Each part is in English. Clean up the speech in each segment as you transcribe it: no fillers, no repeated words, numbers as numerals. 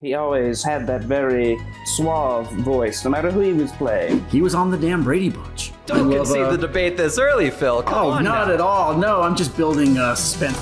He always had that very suave voice, no matter who he was playing. He was on the damn Brady Bunch. Don't concede the debate this early, Phil. Come on not now. at all. No, I'm just building suspense.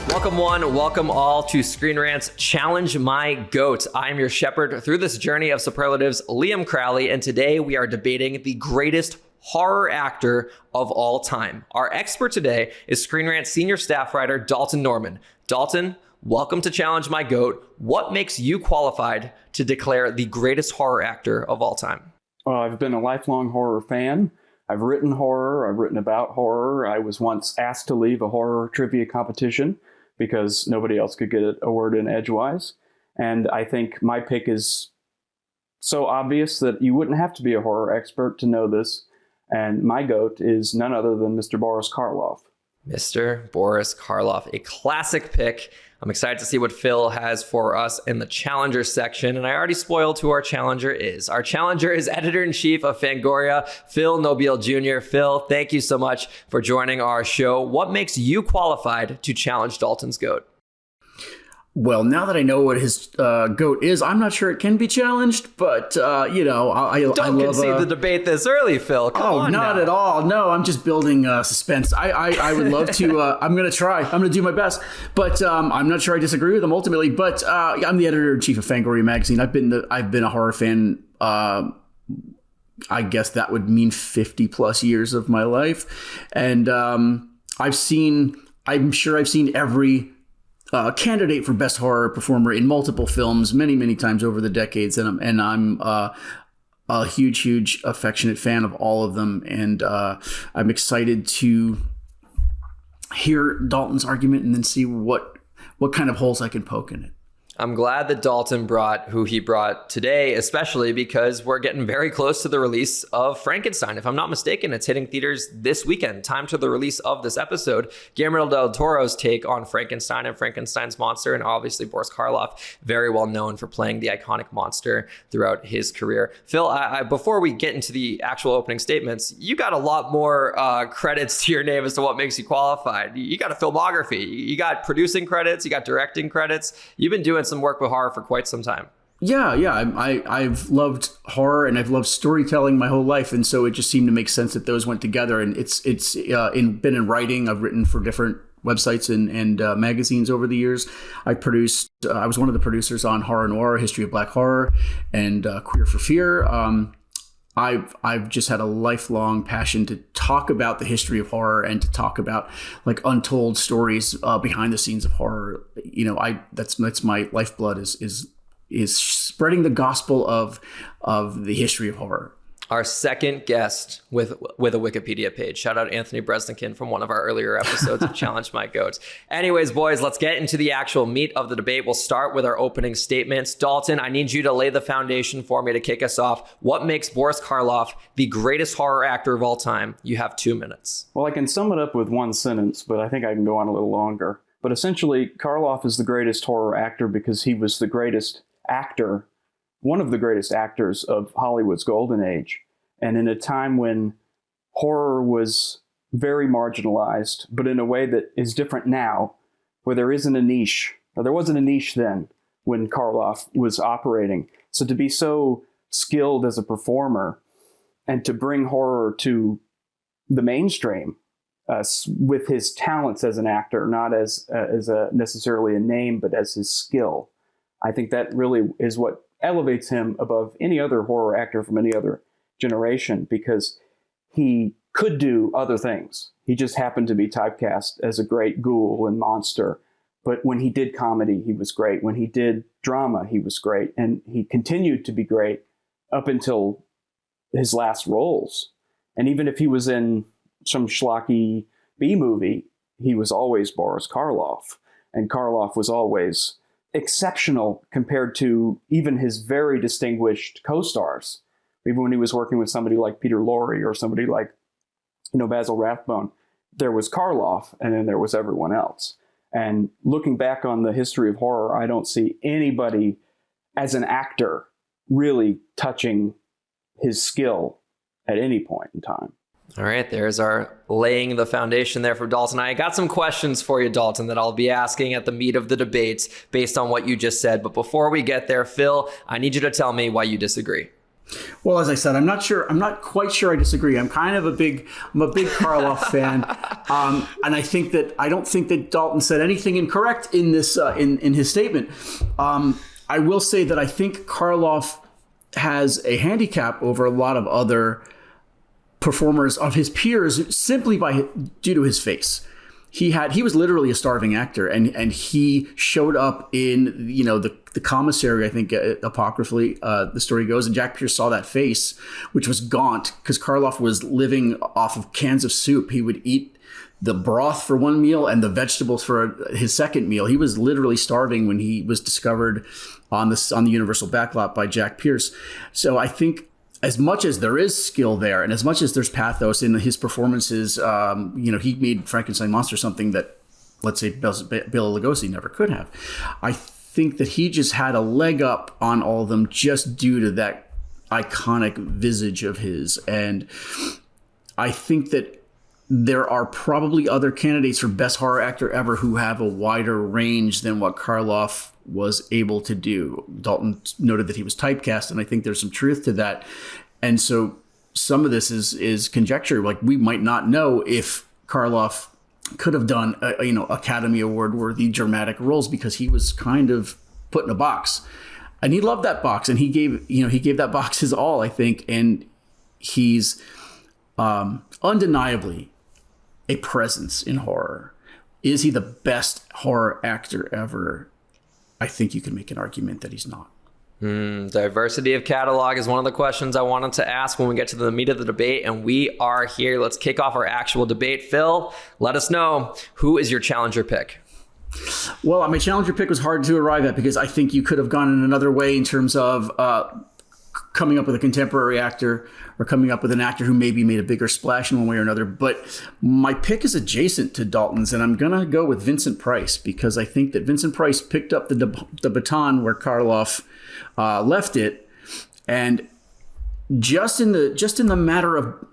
Welcome one, welcome all to ScreenRant's Challenge My Goat. I'm your shepherd through this journey of superlatives, Liam Crowley, and today we are debating the greatest horror actor of all time. Our expert today is ScreenRant senior staff writer Dalton Norman. Dalton, welcome to Challenge My Goat. What makes you qualified to declare the greatest horror actor of all time? Well, I've been a lifelong horror fan. I've written horror. I've written about horror. I was once asked to leave a horror trivia competition because nobody else could get a word in edgewise. And I think my pick is so obvious that you wouldn't have to be a horror expert to know this. And my GOAT is none other than Mr. Boris Karloff. Mr. Boris Karloff, a classic pick. I'm excited to see what Phil has for us in the challenger section. And I already spoiled who our challenger is. Our challenger is editor-in-chief of Fangoria, Phil Nobile Jr. Phil, thank you so much for joining our show. What makes you qualified to challenge Dalton's GOAT? Well, now that I know what his GOAT is, I'm not sure it can be challenged, but, I love... Don't concede the debate this early, Phil. Come on not now. at all. No, I'm just building suspense. I would love to... I'm going to try. I'm going to do my best. But I'm not sure I disagree with him ultimately. But I'm the editor-in-chief of Fangoria magazine. I've been a horror fan, I guess that would mean 50 plus years of my life. And I'm sure I've seen every... candidate for best horror performer in multiple films many times over the decades, and I'm a huge affectionate fan of all of them, and I'm excited to hear Dalton's argument and then see what kind of holes I can poke in it. I'm glad that Dalton brought who he brought today, especially because we're getting very close to the release of Frankenstein. If I'm not mistaken, it's hitting theaters this weekend, time to the release of this episode. Guillermo del Toro's take on Frankenstein and Frankenstein's monster, and obviously Boris Karloff, very well known for playing the iconic monster throughout his career. Phil, before we get into the actual opening statements, you got a lot more credits to your name as to what makes you qualified. You got a filmography, you got producing credits, you got directing credits. You've been doing some work with horror for quite some time. Yeah. I've loved horror and I've loved storytelling my whole life, and so it just seemed to make sense that those went together. And it's been in writing. I've written for different websites and magazines over the years. I was one of the producers on Horror Noir, History of Black Horror, and Queer for Fear. I've just had a lifelong passion to talk about the history of horror and to talk about like untold stories behind the scenes of horror. That's my lifeblood is spreading the gospel of the history of horror. Our second guest with a Wikipedia page. Shout out Anthony Bresnikan from one of our earlier episodes of Challenge My Goat. Anyways, boys, let's get into the actual meat of the debate. We'll start with our opening statements. Dalton, I need you to lay the foundation for me to kick us off. What makes Boris Karloff the greatest horror actor of all time? You have 2 minutes. Well, I can sum it up with one sentence, but I think I can go on a little longer. But essentially, Karloff is the greatest horror actor because he was the greatest actor, one of the greatest actors of Hollywood's golden age. And in a time when horror was very marginalized, but in a way that is different now, where there isn't a niche, or there wasn't a niche then when Karloff was operating. So to be so skilled as a performer and to bring horror to the mainstream with his talents as an actor, not as necessarily a name, but as his skill, I think that really is what elevates him above any other horror actor from any other generation, because he could do other things. He just happened to be typecast as a great ghoul and monster. But when he did comedy, he was great. When he did drama, he was great. And he continued to be great up until his last roles. And even if he was in some schlocky B movie, he was always Boris Karloff. And Karloff was always exceptional compared to even his very distinguished co-stars. Even when he was working with somebody like Peter Lorre or somebody like, Basil Rathbone, there was Karloff and then there was everyone else. And looking back on the history of horror, I don't see anybody as an actor really touching his skill at any point in time. All right, there's our laying the foundation there for Dalton. I got some questions for you, Dalton, that I'll be asking at the meat of the debates based on what you just said. But before we get there, Phil, I need you to tell me why you disagree. Well, as I said, I'm not quite sure I disagree. I'm a big Karloff fan. And I don't think that Dalton said anything incorrect in this, in his statement. I will say that I think Karloff has a handicap over a lot of other performers of his peers simply due to his face. He was literally a starving actor, and he showed up in the commissary. I think apocryphally the story goes, and Jack Pierce saw that face, which was gaunt because Karloff was living off of cans of soup. He would eat the broth for one meal and the vegetables for his second meal. He was literally starving when he was discovered on the Universal backlot by Jack Pierce. So I think, as much as there is skill there, and as much as there's pathos in his performances, he made Frankenstein monster something that, let's say, Bela Lugosi never could have. I think that he just had a leg up on all of them just due to that iconic visage of his. And I think that there are probably other candidates for best horror actor ever who have a wider range than what Karloff was able to do. Dalton noted that he was typecast, and I think there's some truth to that. And so some of this is conjecture. Like, we might not know if Karloff could have done Academy Award worthy dramatic roles because he was kind of put in a box, and he loved that box, and he gave that box his all, I think. And he's undeniably a presence in horror. Is he the best horror actor ever? I think you can make an argument that he's not. Diversity of catalog is one of the questions I wanted to ask when we get to the meat of the debate, and we are here. Let's kick off our actual debate. Phil, let us know, who is your challenger pick? Well, my challenger pick was hard to arrive at because I think you could have gone in another way in terms of coming up with a contemporary actor or coming up with an actor who maybe made a bigger splash in one way or another. But my pick is adjacent to Dalton's, and I'm going to go with Vincent Price because I think that Vincent Price picked up the baton where Karloff left it. And just in the matter of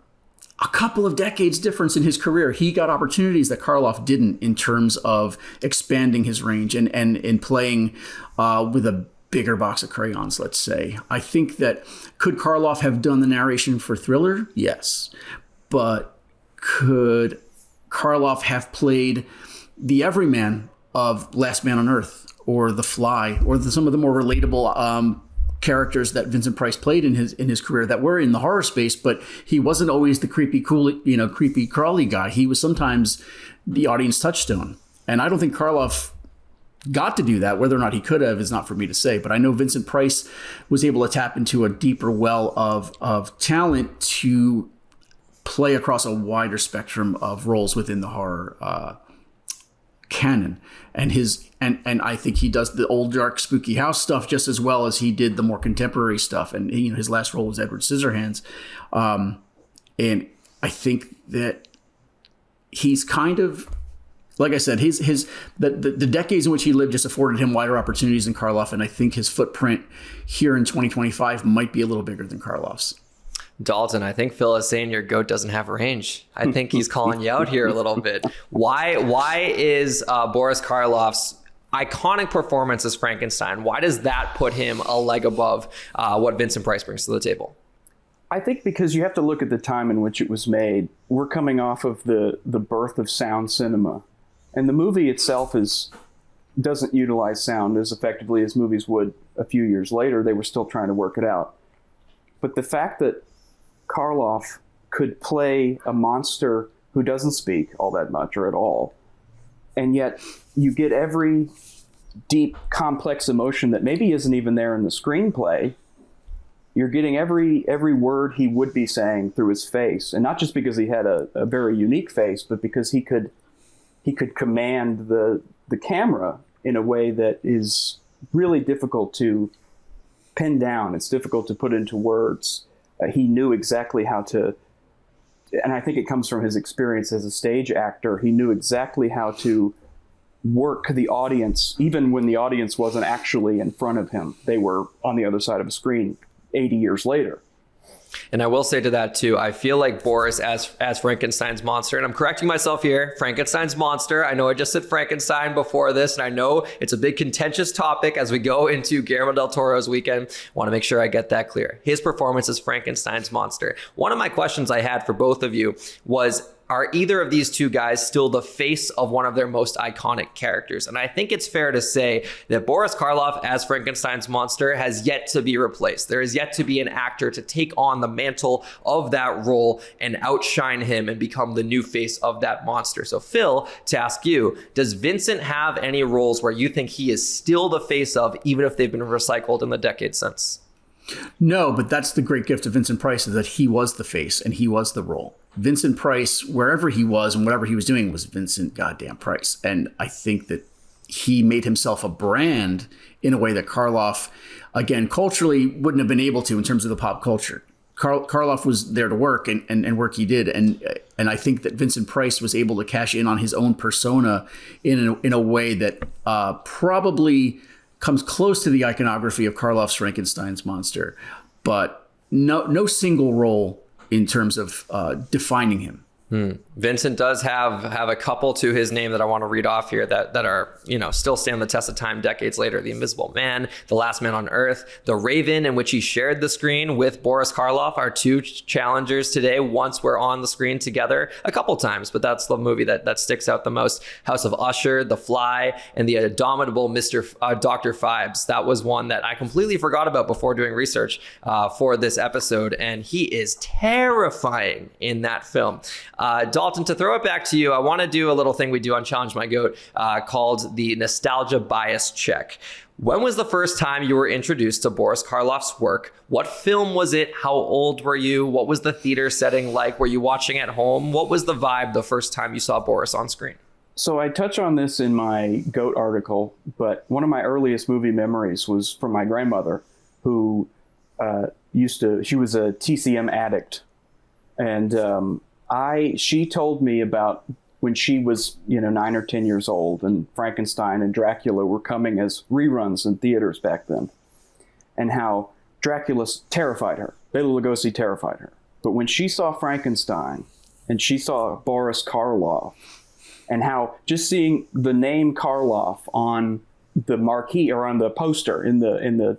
a couple of decades difference in his career, he got opportunities that Karloff didn't in terms of expanding his range and in playing with a bigger box of crayons, let's say. I think that could Karloff have done the narration for Thriller? Yes. But could Karloff have played the everyman of Last Man on Earth or The Fly or some of the more relatable characters that Vincent Price played in his career that were in the horror space, but he wasn't always the creepy crawly guy. He was sometimes the audience touchstone. And I don't think Karloff got to do that. Whether or not he could have is not for me to say, but I know Vincent Price was able to tap into a deeper well of talent to play across a wider spectrum of roles within the horror canon. And I think he does the old dark spooky house stuff just as well as he did the more contemporary stuff. And his last role was Edward Scissorhands. And I think that he's kind of, like I said, the decades in which he lived just afforded him wider opportunities than Karloff, and I think his footprint here in 2025 might be a little bigger than Karloff's. Dalton, I think Phil is saying your goat doesn't have range. I think he's calling you out here a little bit. Why is Boris Karloff's iconic performance as Frankenstein, why does that put him a leg above what Vincent Price brings to the table? I think because you have to look at the time in which it was made. We're coming off of the birth of sound cinema. And the movie itself doesn't utilize sound as effectively as movies would a few years later. They were still trying to work it out. But the fact that Karloff could play a monster who doesn't speak all that much or at all, and yet you get every deep, complex emotion that maybe isn't even there in the screenplay. You're getting every word he would be saying through his face. And not just because he had a very unique face, but because he could command the camera in a way that is really difficult to pin down. It's difficult to put into words. He knew exactly how to, and I think it comes from his experience as a stage actor. He knew exactly how to work the audience, even when the audience wasn't actually in front of him. They were on the other side of a screen 80 years later. And I will say to that too, I feel like Boris as Frankenstein's monster, and I'm correcting myself here, Frankenstein's monster. I know I just said Frankenstein before this, and I know it's a big contentious topic as we go into Guillermo del Toro's weekend. I want to make sure I get that clear. His performance as Frankenstein's monster. One of my questions I had for both of you was, are either of these two guys still the face of one of their most iconic characters? And I think it's fair to say that Boris Karloff as Frankenstein's monster has yet to be replaced. There is yet to be an actor to take on the mantle of that role and outshine him and become the new face of that monster. So Phil, to ask you, does Vincent have any roles where you think he is still the face of, even if they've been recycled in the decades since? No, but that's the great gift of Vincent Price, is that he was the face and he was the role. Vincent Price, wherever he was and whatever he was doing, was Vincent goddamn Price. And I think that he made himself a brand in a way that Karloff, again, culturally wouldn't have been able to in terms of the pop culture. Karloff was there to work and work he did. And I think that Vincent Price was able to cash in on his own persona in a way that probably comes close to the iconography of Karloff's Frankenstein's monster, but no single role in terms of defining him. Vincent does have a couple to his name that I want to read off here that are, still stand the test of time decades later. The Invisible Man, The Last Man on Earth, The Raven, in which he shared the screen with Boris Karloff, are two challengers today. Once we're on the screen together a couple times, but that's the movie that sticks out the most. House of Usher, The Fly, and The Indomitable Dr. Phibes. That was one that I completely forgot about before doing research for this episode, and he is terrifying in that film. Dalton, to throw it back to you, I want to do a little thing we do on Challenge My Goat called the nostalgia bias check. When was the first time you were introduced to Boris Karloff's work? What film was it? How old were you? What was the theater setting like? Were you watching at home? What was the vibe the first time you saw Boris on screen? So I touch on this in my GOAT article, but one of my earliest movie memories was from my grandmother, who she was a TCM addict. And she told me about when she was, 9 or 10 years old, and Frankenstein and Dracula were coming as reruns in theaters back then, and how Dracula terrified her. Bela Lugosi terrified her. But when she saw Frankenstein and she saw Boris Karloff, and how just seeing the name Karloff on the marquee or on the poster in the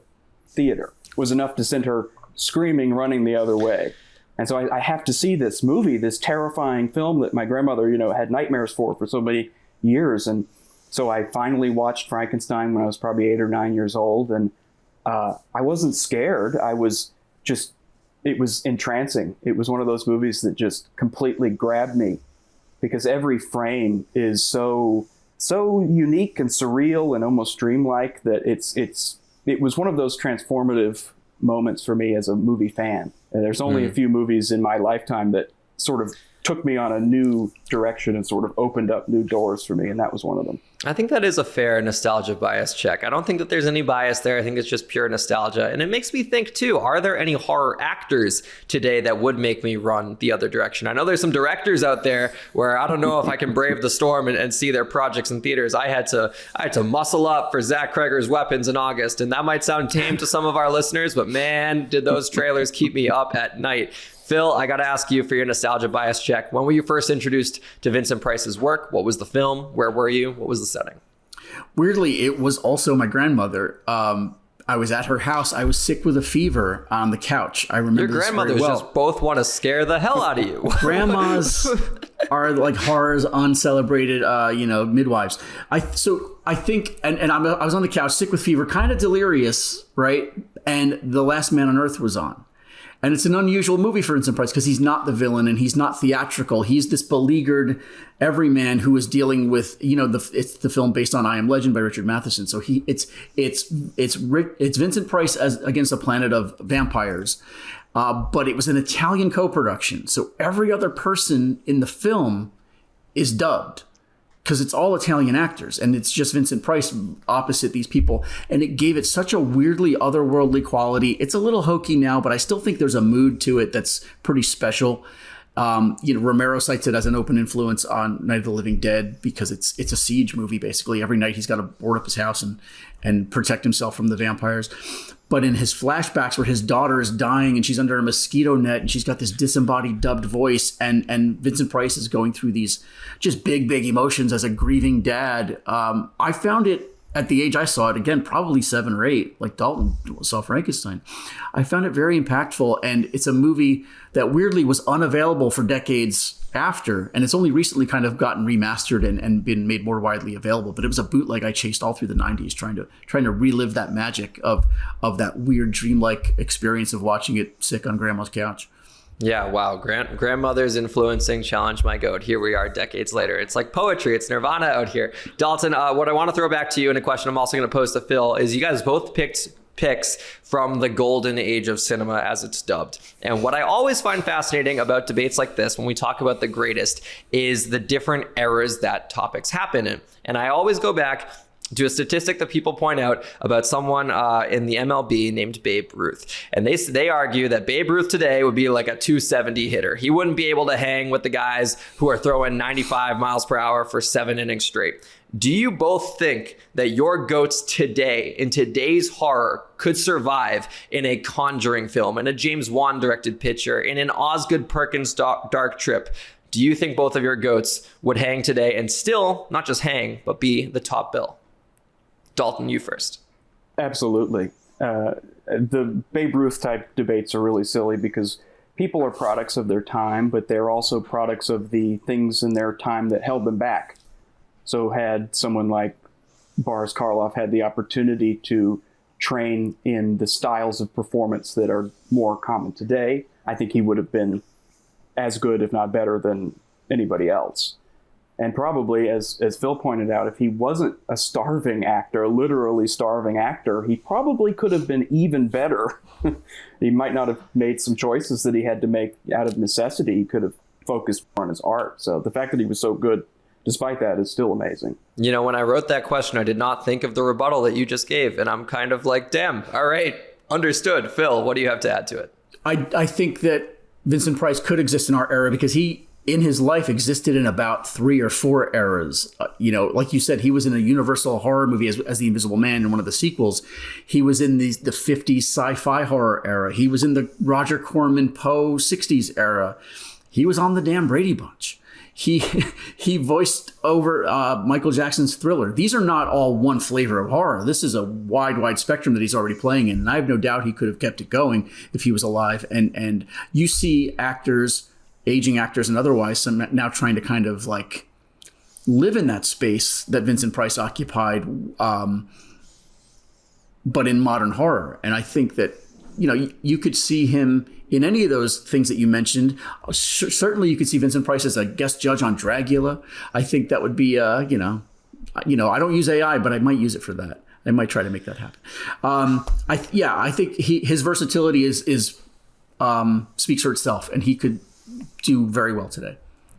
theater was enough to send her screaming, running the other way. And so I have to see this movie, this terrifying film that my grandmother, had nightmares for so many years. And so I finally watched Frankenstein when I was probably 8 or 9 years old. And I wasn't scared. It was entrancing. It was one of those movies that just completely grabbed me, because every frame is so unique and surreal and almost dreamlike that it was one of those transformative moments for me as a movie fan. And there's only a few movies in my lifetime that sort of took me on a new direction and sort of opened up new doors for me, and that was one of them. I think that is a fair nostalgia bias check. I don't think that there's any bias there. I think it's just pure nostalgia. And it makes me think too, are there any horror actors today that would make me run the other direction? I know there's some directors out there where I don't know if I can brave the storm and see their projects in theaters. I had to muscle up for Zach Cregger's Weapons in August, and that might sound tame to some of our listeners, but man, did those trailers keep me up at night. Phil, I got to ask you for your nostalgia bias check. When were you first introduced to Vincent Price's work? What was the film? Where were you? What was the setting? Weirdly, it was also my grandmother. I was at her house. I was sick with a fever on the couch. I remember your grandmothers just both want to scare the hell out of you. Grandmas are like horrors, uncelebrated, midwives. I think, and I was on the couch, sick with fever, kind of delirious, right? And The Last Man on Earth was on. And it's an unusual movie for Vincent Price because he's not the villain and he's not theatrical. He's this beleaguered everyman who is dealing with, it's the film based on I Am Legend by Richard Matheson. So it's Vincent Price as against a planet of vampires, but it was an Italian co-production. So every other person in the film is dubbed, because it's all Italian actors and it's just Vincent Price opposite these people. And it gave it such a weirdly otherworldly quality. It's a little hokey now, but I still think there's a mood to it that's pretty special. Romero cites it as an open influence on Night of the Living Dead because it's a siege movie. Basically, every night he's got to board up his house and protect himself from the vampires. But in his flashbacks where his daughter is dying and she's under a mosquito net and she's got this disembodied dubbed voice and Vincent Price is going through these just big emotions as a grieving dad. I found it, at the age I saw it, again, probably 7 or 8, like Dalton saw Frankenstein. I found it very impactful, and it's a movie that weirdly was unavailable for decades after, and it's only recently kind of gotten remastered and been made more widely available. But it was a bootleg I chased all through the 90s, trying to relive that magic of that weird dreamlike experience of watching it sick on grandma's couch. Yeah, wow. Grandmother's influencing Challenge My Goat. Here we are decades later. It's like poetry. It's Nirvana out here. Dalton, what I want to throw back to you, and a question I'm also going to pose to Phil, is you guys both picked picks from the golden age of cinema, as it's dubbed. And what I always find fascinating about debates like this, when we talk about the greatest, is the different eras that topics happen in. And I always go back to a statistic that people point out about someone in the MLB named Babe Ruth. And they argue that Babe Ruth today would be like a 270 hitter. He wouldn't be able to hang with the guys who are throwing 95 miles per hour for 7 innings straight. Do you both think that your goats today, in today's horror, could survive in a Conjuring film, in a James Wan directed picture, in an Osgood Perkins Dark Trip? Do you think both of your goats would hang today and still not just hang, but be the top bill? Dalton, you first. Absolutely. The Babe Ruth type debates are really silly because people are products of their time, but they're also products of the things in their time that held them back. So had someone like Boris Karloff had the opportunity to train in the styles of performance that are more common today, I think he would have been as good, if not better, than anybody else. And probably, as Phil pointed out, if he wasn't a starving actor, literally starving actor, he probably could have been even better. He might not have made some choices that he had to make out of necessity. He could have focused more on his art. So the fact that he was so good, despite that, is still amazing. You know, when I wrote that question, I did not think of the rebuttal that you just gave. And I'm kind of like, damn, all right, understood. Phil, what do you have to add to it? I think that Vincent Price could exist in our era because he, in his life, existed in about 3 or 4 eras. Like you said, he was in a Universal horror movie as the Invisible Man in one of the sequels. He was in the 50s sci-fi horror era. He was in the Roger Corman Poe 60s era. He was on the damn Brady Bunch. He voiced over Michael Jackson's Thriller. These are not all one flavor of horror. This is a wide spectrum that he's already playing in. And I have no doubt he could have kept it going if he was alive. And you see actors, aging actors and otherwise, now trying to kind of like live in that space that Vincent Price occupied, but in modern horror. And I think that, you could see him in any of those things that you mentioned. Certainly you could see Vincent Price as a guest judge on Dragula. I think that would be, I don't use AI, but I might use it for that. I might try to make that happen. I think his versatility is speaks for itself, and he could do very well today.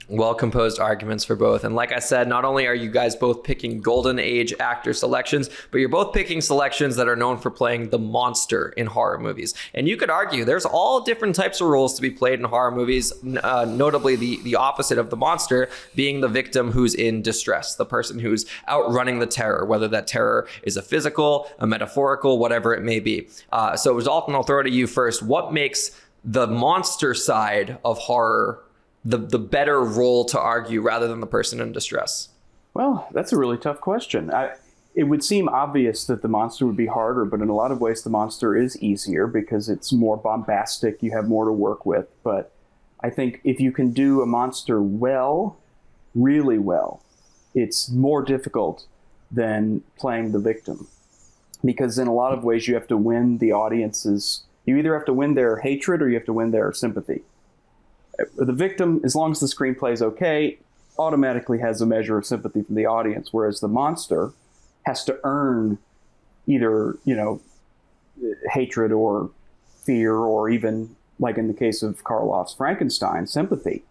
Well-composed arguments for both. And like I said, not only are you guys both picking golden age actor selections, but you're both picking selections that are known for playing the monster in horror movies. And you could argue there's all different types of roles to be played in horror movies, notably the opposite of the monster being the victim who's in distress, the person who's outrunning the terror, whether that terror is a physical, a metaphorical, whatever it may be. So Dalton, I'll throw it to you first. What makes the monster side of horror the better role to argue rather than the person in distress? Well, that's a really tough question. It would seem obvious that the monster would be harder, but in a lot of ways the monster is easier because it's more bombastic. You have more to work with. But I think if you can do a monster well, really well, it's more difficult than playing the victim. Because in a lot of ways you have to win the audience's, you either have to win their hatred or you have to win their sympathy. The victim, as long as the screenplay is okay, automatically has a measure of sympathy from the audience, whereas the monster has to earn either, hatred or fear, or even, like in the case of Karloff's Frankenstein, sympathy,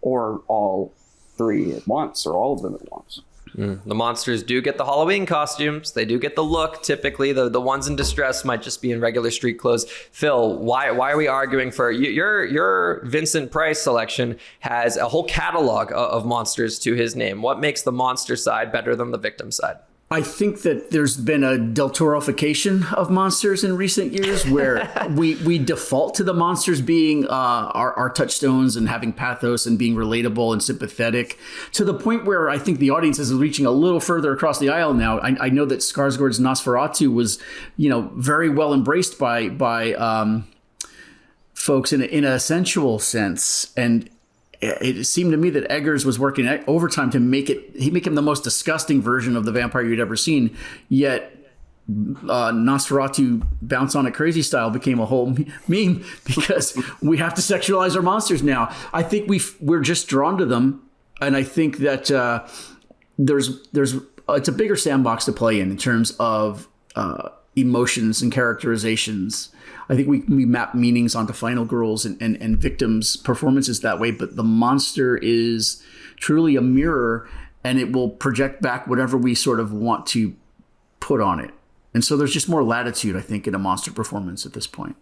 or all 3 at once, or all of them at once. The monsters do get the Halloween costumes. They do get the look. Typically, the ones in distress might just be in regular street clothes. Phil, why are we arguing for your Vincent Price selection has a whole catalog of monsters to his name. What makes the monster side better than the victim side? I think that there's been a Del Toroification of monsters in recent years where we default to the monsters being our touchstones and having pathos and being relatable and sympathetic, to the point where I think the audience is reaching a little further across the aisle now. I know that Skarsgård's Nosferatu was, very well embraced by folks in a sensual sense, and it seemed to me that Eggers was working overtime to make him the most disgusting version of the vampire you'd ever seen. Yet Nosferatu bounce on it crazy style became a whole meme because we have to sexualize our monsters now. I think we're just drawn to them, and I think that there's it's a bigger sandbox to play in terms of emotions and characterizations. I think we map meanings onto final girls and victims' performances that way, but the monster is truly a mirror, and it will project back whatever we sort of want to put on it. And so there's just more latitude, I think, in a monster performance at this point.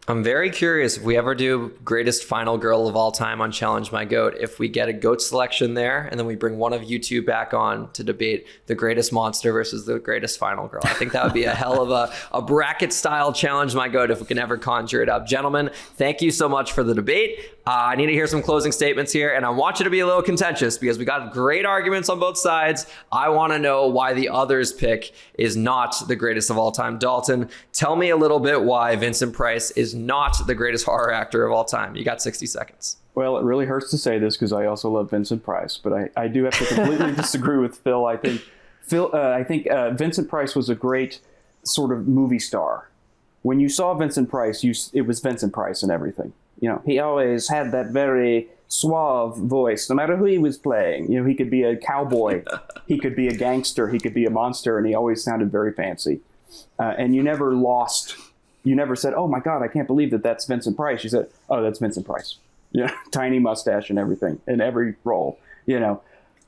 I'm very curious if we ever do greatest final girl of all time on Challenge My Goat, if we get a goat selection there and then we bring one of you two back on to debate the greatest monster versus the greatest final girl. I think that would be a hell of a bracket style Challenge My Goat if we can ever conjure it up. Gentlemen, thank you so much for the debate. I need to hear some closing statements here, and I want you to be a little contentious because we got great arguments on both sides. I want to know why the other's pick is not the greatest of all time. Dalton, tell me a little bit why Vincent Price is not the greatest horror actor of all time. You got 60 seconds. Well, it really hurts to say this because I also love Vincent Price, but I do have to completely disagree with Phil. I think Vincent Price was a great sort of movie star. When you saw Vincent Price, it was Vincent Price and everything. He always had that very suave voice, no matter who he was playing. He could be a cowboy, he could be a gangster, he could be a monster, and he always sounded very fancy. And you never said, oh my God, I can't believe that's Vincent Price. You said, oh, that's Vincent Price. Tiny mustache and everything in every role,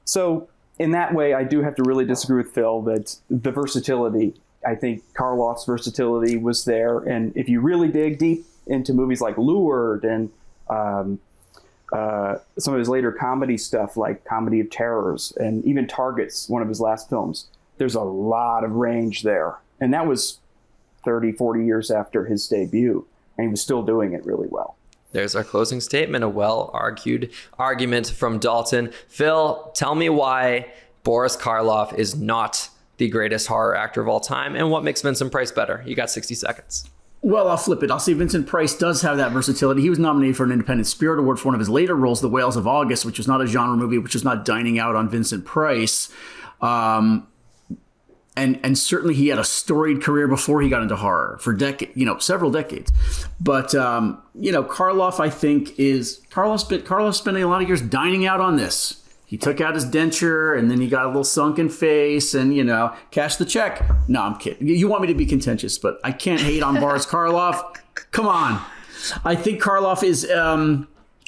So in that way, I do have to really disagree with Phil that the versatility, I think Karloff's versatility was there. And if you really dig deep into movies like Lured and some of his later comedy stuff like Comedy of Terrors and even Targets, one of his last films, there's a lot of range there. And that was 30, 40 years after his debut, and he was still doing it really well. There's our closing statement, a well-argued argument from Dalton. Phil, tell me why Boris Karloff is not the greatest horror actor of all time, and what makes Vincent Price better? You got 60 seconds. Well, I'll flip it. I'll say Vincent Price does have that versatility. He was nominated for an Independent Spirit Award for one of his later roles, The Whales of August, which was not a genre movie, which was not dining out on Vincent Price. And certainly he had a storied career before he got into horror for several decades. But, Karloff, I think, Karloff's spending a lot of years dining out on this. He took out his denture and then he got a little sunken face and, cashed the check. No, I'm kidding. You want me to be contentious, but I can't hate on Boris Karloff. Come on. I think Karloff is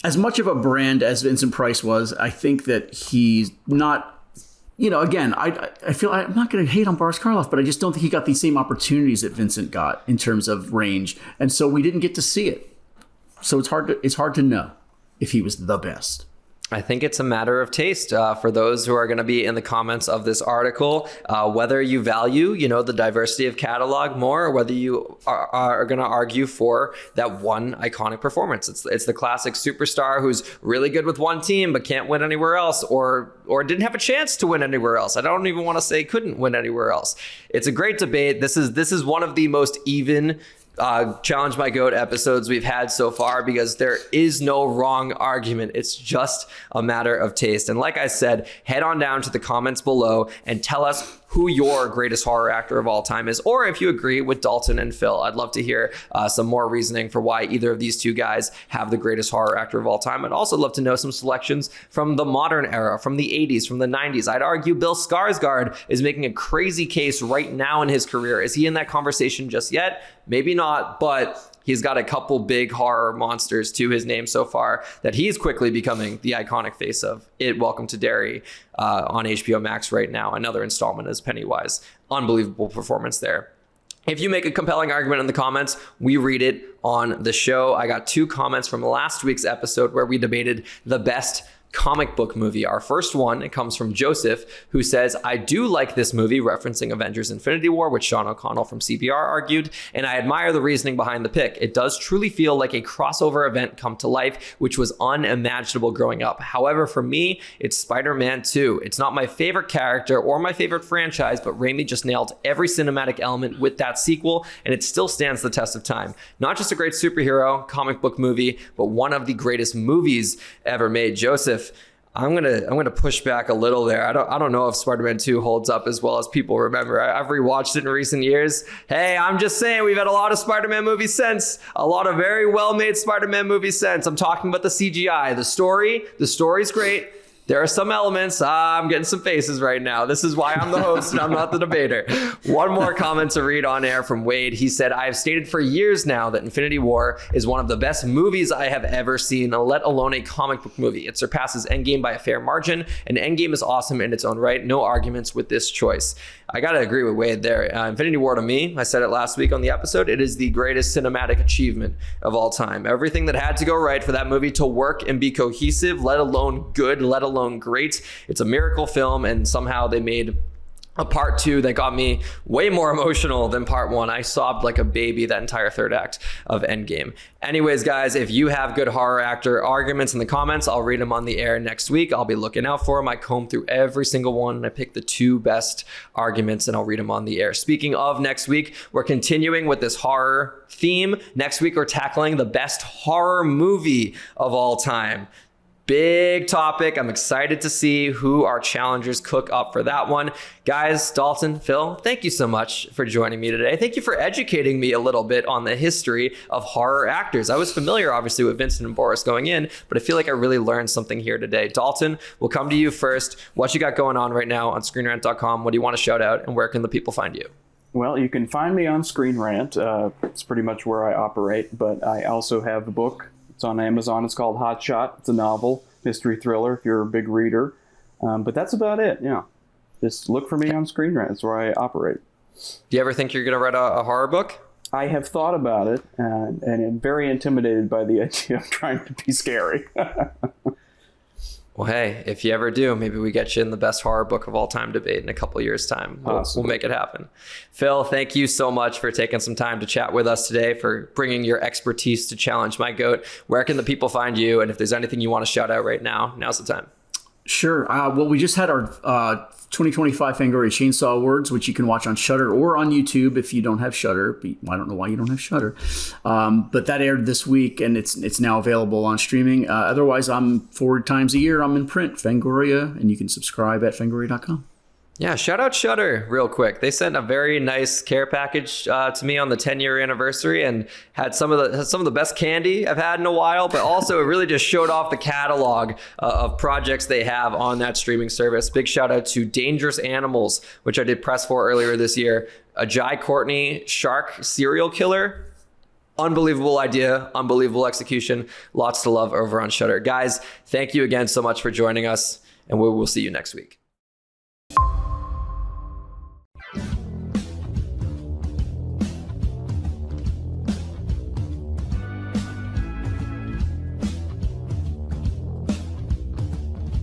as much of a brand as Vincent Price was. I think that he's not, again, I feel I'm not going to hate on Boris Karloff, but I just don't think he got the same opportunities that Vincent got in terms of range. And so we didn't get to see it. So it's hard to know if he was the best. I think it's a matter of taste for those who are going to be in the comments of this article, whether you value, the diversity of catalog more, or whether you are going to argue for that one iconic performance. It's the classic superstar who's really good with one team but can't win anywhere else, or didn't have a chance to win anywhere else. I don't even want to say couldn't win anywhere else. It's a great debate. This is one of the most even Challenge My Goat episodes we've had so far because there is no wrong argument. It's just a matter of taste. And like I said, head on down to the comments below and tell us who your greatest horror actor of all time is, or if you agree with Dalton and Phil. I'd love to hear some more reasoning for why either of these two guys have the greatest horror actor of all time. I'd also love to know some selections from the modern era, from the 80s, from the 90s. I'd argue Bill Skarsgård is making a crazy case right now in his career. Is he in that conversation just yet? Maybe not, but He's got a couple big horror monsters to his name so far that he's quickly becoming the iconic face of. It, Welcome to Derry on HBO Max right now. Another installment as Pennywise. Unbelievable performance there. If you make a compelling argument in the comments, we read it on the show. I got 2 comments from last week's episode where we debated the best comic book movie. Our first one, it comes from Joseph, who says, I do like this movie, referencing Avengers Infinity War, which Sean O'Connell from CPR argued, and I admire the reasoning behind the pick. It does truly feel like a crossover event come to life, which was unimaginable growing up. However, for me, it's Spider-Man 2. It's not my favorite character or my favorite franchise, but Raimi just nailed every cinematic element with that sequel, and it still stands the test of time. Not just a great superhero comic book movie, but one of the greatest movies ever made. Joseph, I'm gonna push back a little there. I don't know if Spider-Man 2 holds up as well as people remember. I've rewatched it in recent years. Hey, I'm just saying we've had a lot of Spider-Man movies since. A lot of very well-made Spider-Man movies since. I'm talking about the CGI. The story's great. There are some elements. I'm getting some faces right now. This is why I'm the host and I'm not the debater. One more comment to read on air from Wade. He said, I have stated for years now that Infinity War is one of the best movies I have ever seen, let alone a comic book movie. It surpasses Endgame by a fair margin, and Endgame is awesome in its own right. No arguments with this choice. I got to agree with Wade there. Infinity War, to me, I said it last week on the episode, it is the greatest cinematic achievement of all time. Everything that had to go right for that movie to work and be cohesive, let alone good, let alone great. It's a miracle film, and somehow they made a part 2 that got me way more emotional than part 1. I sobbed like a baby that entire third act of Endgame. Anyways, guys, if you have good horror actor arguments in the comments, I'll read them on the air next week. I'll be looking out for them. I comb through every single one and I pick the 2 best arguments and I'll read them on the air. Speaking of next week, we're continuing with this horror theme. Next week, we're tackling the best horror movie of all time. Big topic. I'm excited to see who our challengers cook up for that one. Guys, Dalton, Phil, thank you so much for joining me today. Thank you for educating me a little bit on the history of horror actors. I was familiar, obviously, with Vincent and Boris going in, but I feel like I really learned something here today. Dalton, we'll come to you first. What you got going on right now on ScreenRant.com? What do you want to shout out, and where can the people find you? Well, you can find me on ScreenRant. It's pretty much where I operate, but I also have a book. It's on Amazon. It's called Hot Shot. It's a novel, mystery thriller, if you're a big reader. But that's about it, yeah. Just look for me on ScreenRant. That's where I operate. Do you ever think you're going to write a horror book? I have thought about it, and am very intimidated by the idea of trying to be scary. Well, hey, if you ever do, maybe we get you in the best horror book of all time debate in a couple years' time. We'll make it happen. Phil, thank you so much for taking some time to chat with us today, for bringing your expertise to challenge my goat. Where can the people find you? And if there's anything you want to shout out right now, now's the time. Sure. Well, we just had our 2025 Fangoria Chainsaw Awards, which you can watch on Shudder or on YouTube if you don't have Shudder. I don't know why you don't have Shudder. But that aired this week, and it's now available on streaming. Otherwise, I'm 4 times a year. I'm in print, Fangoria, and you can subscribe at fangoria.com. Yeah, shout out Shudder real quick. They sent a very nice care package to me on the 10-year anniversary and had some of the best candy I've had in a while, but also it really just showed off the catalog of projects they have on that streaming service. Big shout out to Dangerous Animals, which I did press for earlier this year. A Jai Courtney shark serial killer. Unbelievable idea, unbelievable execution. Lots to love over on Shudder. Guys, thank you again so much for joining us, and we will see you next week.